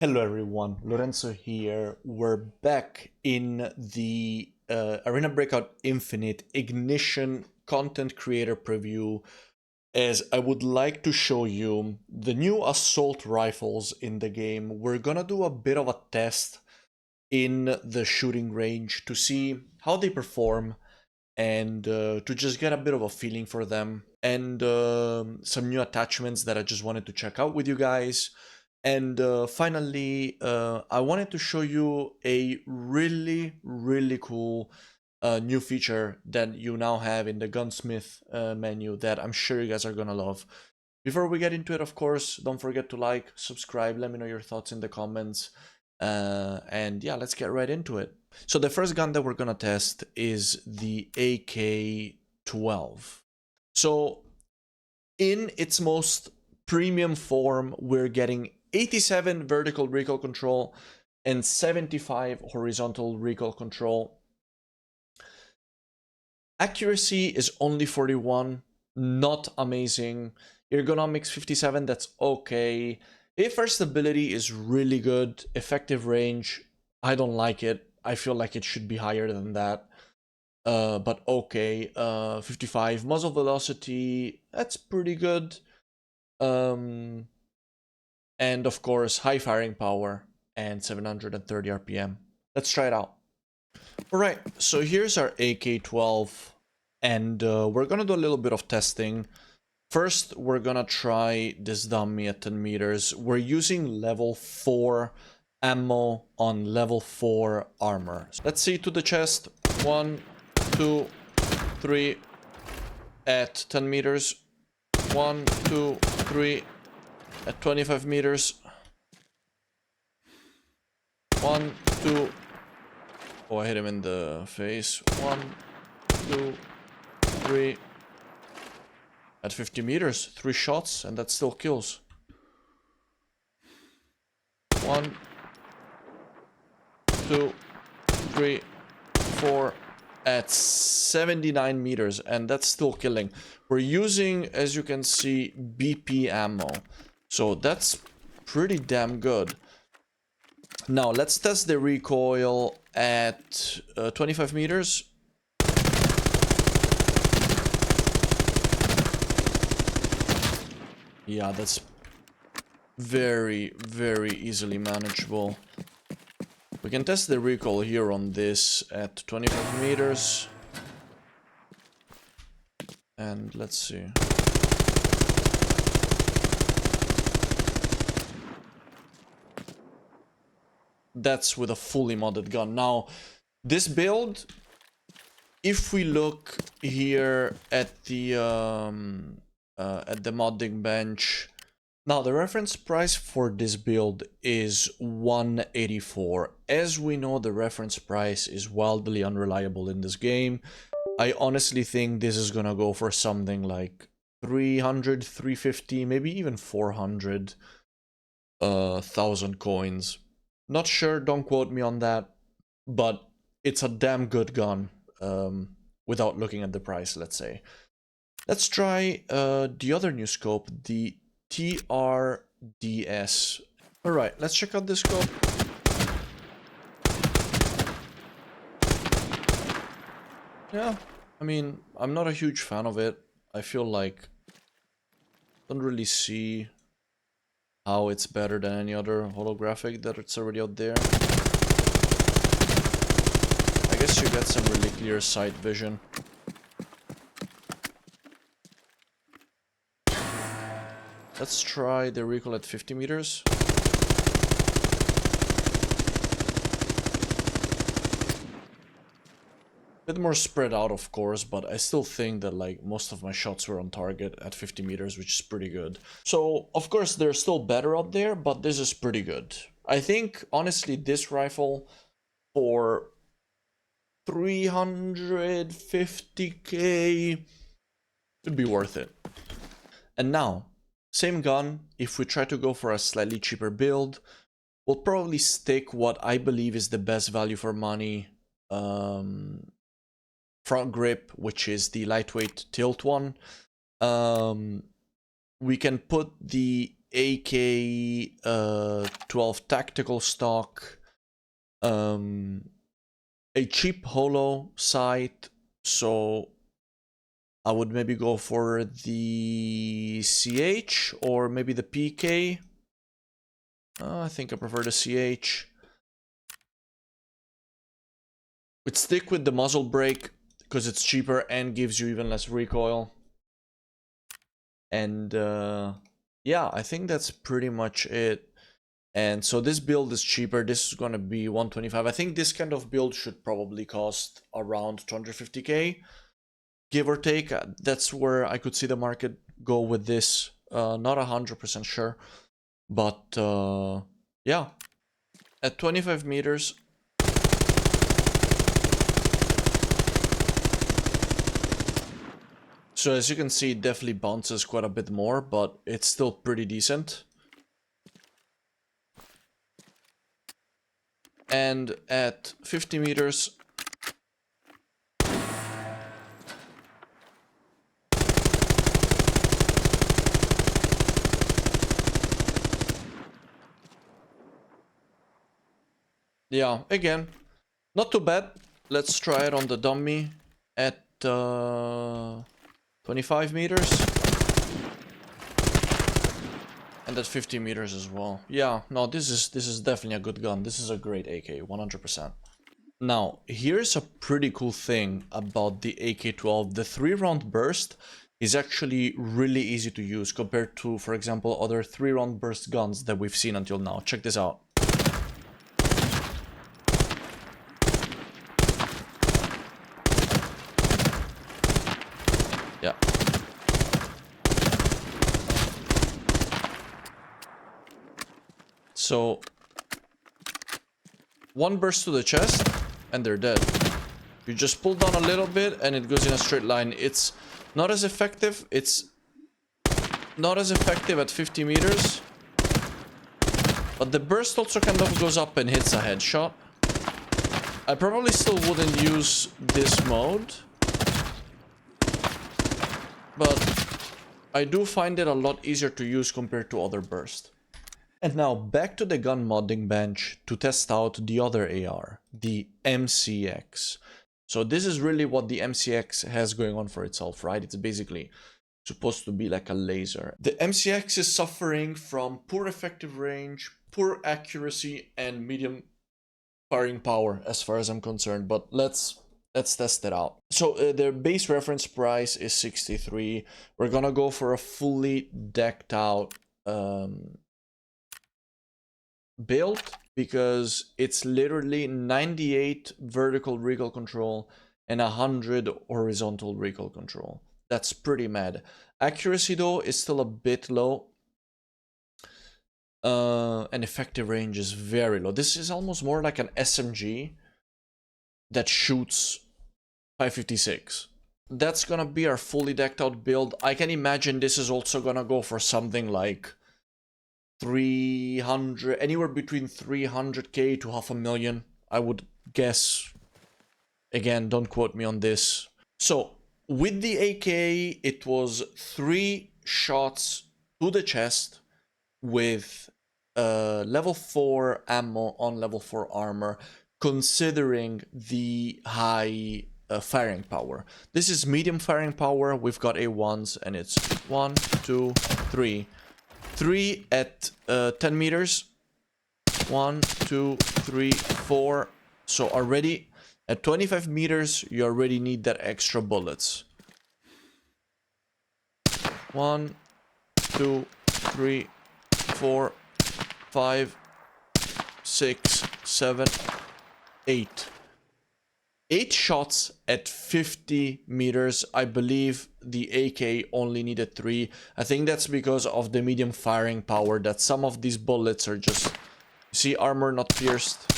Hello everyone, Lorenzo here. We're back in the Arena Breakout Infinite Ignition content creator preview, as I would like to show you the new assault rifles in the game. We're gonna do a bit of a test in the shooting range to see how they perform and to just get a bit of a feeling for them, and some new attachments that I just wanted to check out with you guys. And finally, I wanted to show you a really cool new feature that you now have in the gunsmith menu that I'm sure you guys are gonna love. Before we get into it, of course, don't forget to like, subscribe, let me know your thoughts in the comments. And yeah, let's get right into it. So the first gun that we're gonna test is the AK-12. So in its most premium form, we're getting 87 vertical recoil control and 75 horizontal recoil control. Accuracy is only 41, not amazing. Ergonomics 57, that's okay. First ability is really good. Effective range, I don't like it. I feel like it should be higher than that. But okay. 55 muzzle velocity, that's pretty good. And of course, high firing power and 730 RPM. Let's try it out. Alright, so here's our AK-12, and we're gonna do a little bit of testing. First, we're gonna try this dummy at 10 meters. We're using level 4 ammo on level 4 armor. Let's see, to the chest. 1, 2, 3 at 10 meters. 1, 2, 3 at 25 meters. 1, 2. Oh, I hit him in the face. 1, 2, 3. At 50 meters, 3 shots, and that still kills. 1, 2, 3, 4. At 79 meters, and that's still killing. We're using, as you can see, BP ammo, so that's pretty damn good. Now let's test the recoil at 25 meters. Yeah, that's very easily manageable. We can test the recoil here on this at 25 meters. And let's see. That's with a fully modded gun. Now, this build, if we look here at the modding bench, now the reference price for this build is 184. As we know, the reference price is wildly unreliable in this game. I honestly think this is gonna go for something like 300, 350, maybe even 400 thousand coins. Not sure, don't quote me on that, but it's a damn good gun, without looking at the price, let's say. Let's try the other new scope, the TRDS. Alright, let's check out this scope. Yeah, I mean, I'm not a huge fan of it. I feel like don't really see how it's better than any other holographic that it's already out there. I guess you get some really clear sight vision. Let's try the recoil at 50 meters. A bit more spread out, of course, but I still think that like most of my shots were on target at 50 meters, which is pretty good. So, of course, there's still better out there, but this is pretty good. I think, honestly, this rifle for 350k would be worth it. And now, same gun, if we try to go for a slightly cheaper build, we'll probably stick what I believe is the best value for money front grip, which is the lightweight tilt one. We can put the AK-12 tactical stock, a cheap holo sight, so I would maybe go for the CH or maybe the PK. I think I prefer the CH. Would stick with the muzzle brake because it's cheaper and gives you even less recoil. And yeah, I think that's pretty much it. And so this build is cheaper. This is gonna be 125. I think this kind of build should probably cost around 250k, give or take. That's where I could see the market go with this. Not 100% sure, but yeah, at 25 meters. So as you can see, it definitely bounces quite a bit more, but it's still pretty decent. And at 50 meters, yeah, again, not too bad. Let's try it on the dummy at 25 meters. And at 50 meters as well. Yeah, no, this is definitely a good gun. This is a great AK, 100%. Now, here's a pretty cool thing about the AK-12. The 3-round burst is actually really easy to use compared to, for example, other 3-round burst guns that we've seen until now. Check this out. Yeah. So, one burst to the chest, and they're dead. You just pull down a little bit, and it goes in a straight line. It's not as effective. It's not as effective at 50 meters. But the burst also kind of goes up and hits a headshot. I probably still wouldn't use this mode, but I do find it a lot easier to use compared to other bursts. And now back to the gun modding bench to test out the other AR, the MCX. So this is really what the MCX has going on for itself, right? It's basically supposed to be like a laser. The MCX is suffering from poor effective range, poor accuracy, and medium firing power as far as I'm concerned, but let's test it out. So the base reference price is 63. We're gonna go for a fully decked out build because it's literally 98 vertical recoil control and 100 horizontal recoil control. That's pretty mad. Accuracy though is still a bit low. And effective range is very low. This is almost more like an SMG that shoots 556. That's gonna be our fully decked out build. I can imagine this is also gonna go for something like 300, anywhere between 300k to 500,000, I would guess. Again, don't quote me on this. So with the AK, it was 3 shots to the chest with level 4 ammo on level 4 armor, considering the high firing power. This is medium firing power. We've got A1s, and it's 1, 2, 3. 3 at 10 meters. 1, 2, 3, 4. So already at 25 meters, you already need that extra bullets. 1, 2, 3, 4, 5, 6, 7, 8. 8 shots at 50 meters. I believe the AK only needed 3. I think that's because of the medium firing power, that some of these bullets are just... You see, armor not pierced.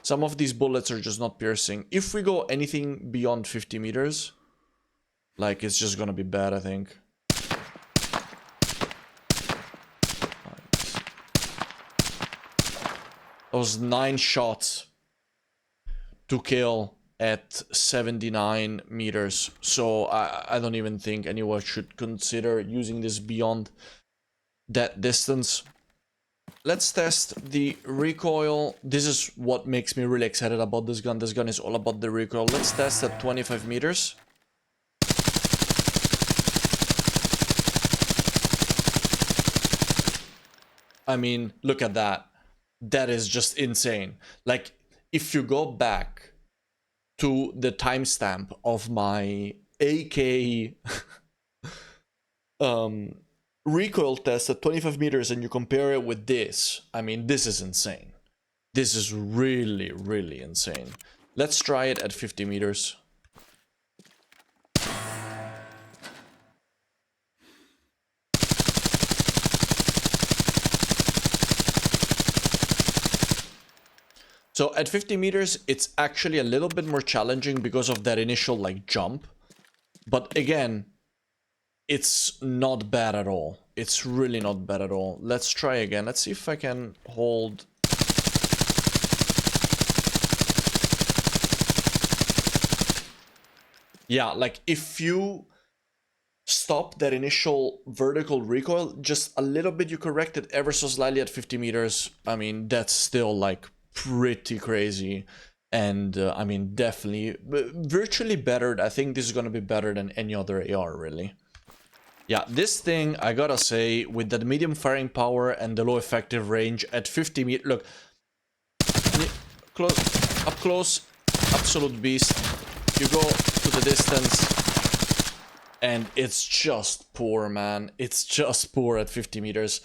Some of these bullets are just not piercing. If we go anything beyond 50 meters, like, it's just gonna be bad, I think. Those 9 shots to kill at 79 meters. So I don't even think anyone should consider using this beyond that distance. Let's test the recoil. This is what makes me really excited about this gun. This gun is all about the recoil. Let's test at 25 meters. I mean, look at that. That is just insane. Like, if you go back to the timestamp of my AK recoil test at 25 meters and you compare it with this, I mean, this is insane. This is really, really insane. Let's try it at 50 meters. So at 50 meters, it's actually a little bit more challenging because of that initial like jump. But again, it's not bad at all. It's really not bad at all. Let's try again. Let's see if I can hold. Yeah, like if you stop that initial vertical recoil just a little bit, you correct it ever so slightly at 50 meters. I mean, that's still like pretty crazy. And I mean, definitely virtually better. I think this is going to be better than any other AR, really. Yeah, this thing, I gotta say, with that medium firing power and the low effective range at 50 meters, look, up close, absolute beast. You go to the distance, and it's just poor, man. It's just poor at 50 meters.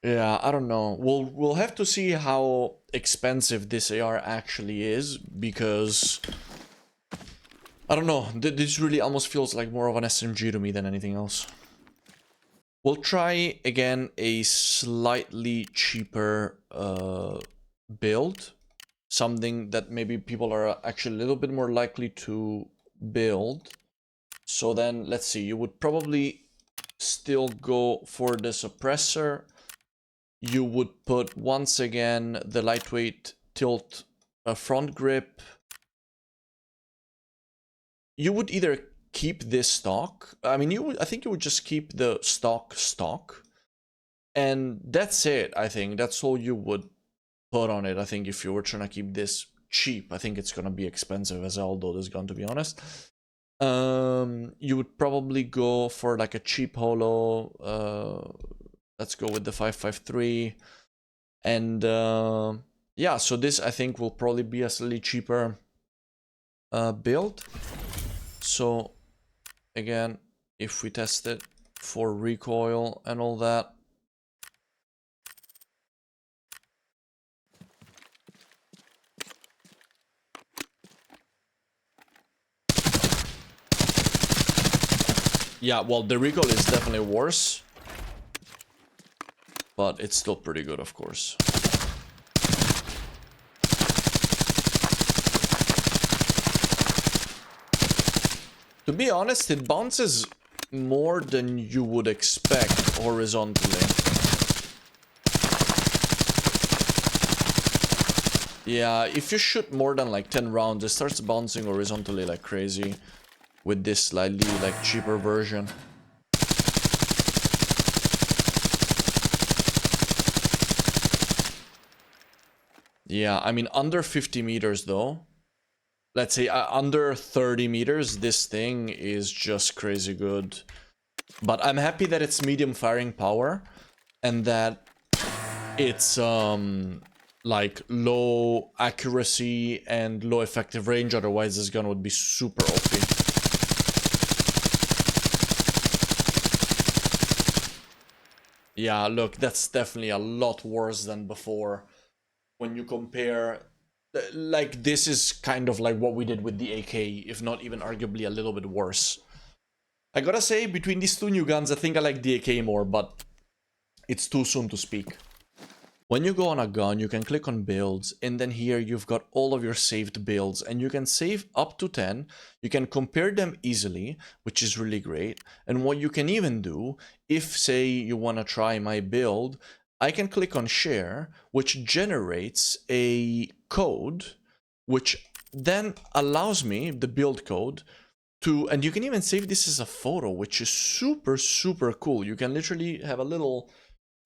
Yeah, I don't know. We'll have to see how expensive this AR actually is, because I don't know. This really almost feels like more of an SMG to me than anything else. We'll try again a slightly cheaper build. Something that maybe people are actually a little bit more likely to build. So then, let's see. You would probably still go for the suppressor. You would put, once again, the lightweight tilt front grip. You would either keep this stock. I mean, I think you would just keep the stock. And that's it, I think. That's all you would put on it. I think if you were trying to keep this cheap, I think it's going to be expensive as hell, though, this gun, to be honest. You would probably go for like a cheap holo. Let's go with the 5.53. And yeah, so this I think will probably be a slightly cheaper build. So again, if we test it for recoil and all that, yeah, well, the recoil is definitely worse, but it's still pretty good, of course. To be honest, it bounces more than you would expect horizontally. Yeah, if you shoot more than like 10 rounds, it starts bouncing horizontally like crazy with this slightly like cheaper version. Yeah, I mean, under 50 meters though. Let's say under 30 meters, this thing is just crazy good. But I'm happy that it's medium firing power and that it's like low accuracy and low effective range. Otherwise, this gun would be super OP. Yeah, look, that's definitely a lot worse than before. When you compare, like, this is kind of like what we did with the AK, if not even arguably a little bit worse. I gotta say, between these two new guns, I think I like the AK more, but it's too soon to speak. When you go on a gun, you can click on builds, and then here you've got all of your saved builds, and you can save up to 10. You can compare them easily, which is really great. And what you can even do, if say you want to try my build, I can click on share, which generates a code which then allows me the build code to, and you can even save this as a photo, which is super, super cool. You can literally have a little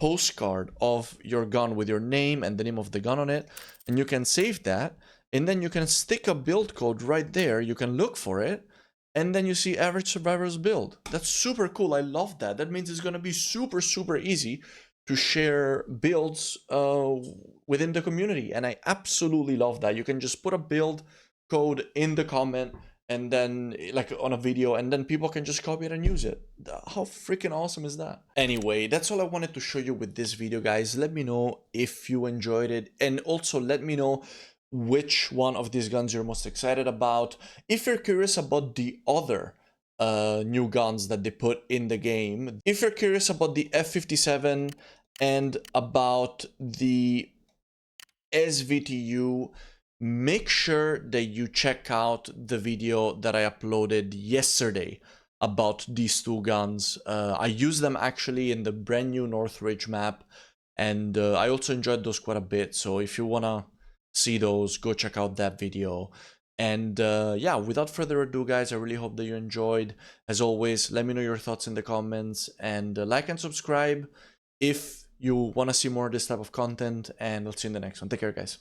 postcard of your gun with your name and the name of the gun on it, and you can save that, and then you can stick a build code right there. You can look for it, and then you see average survivor's build. That's super cool. I love that. That means it's gonna be super, super easy to share builds within the community, and I absolutely love that. You can just put a build code in the comment, and then like on a video, and then people can just copy it and use it. How freaking awesome is that? Anyway, that's all I wanted to show you with this video, guys. Let me know if you enjoyed it, and also let me know which one of these guns you're most excited about. If you're curious about the other new guns that they put in the game, if you're curious about the F57 and about the SVTU, make sure that you check out the video that I uploaded yesterday about these two guns. I used them actually in the brand new Northridge map, and I also enjoyed those quite a bit. So if you wanna see those, go check out that video. And yeah, without further ado, guys, I really hope that you enjoyed. As always, let me know your thoughts in the comments, and like and subscribe if you want to see more of this type of content, and I'll see you in the next one. Take care, guys.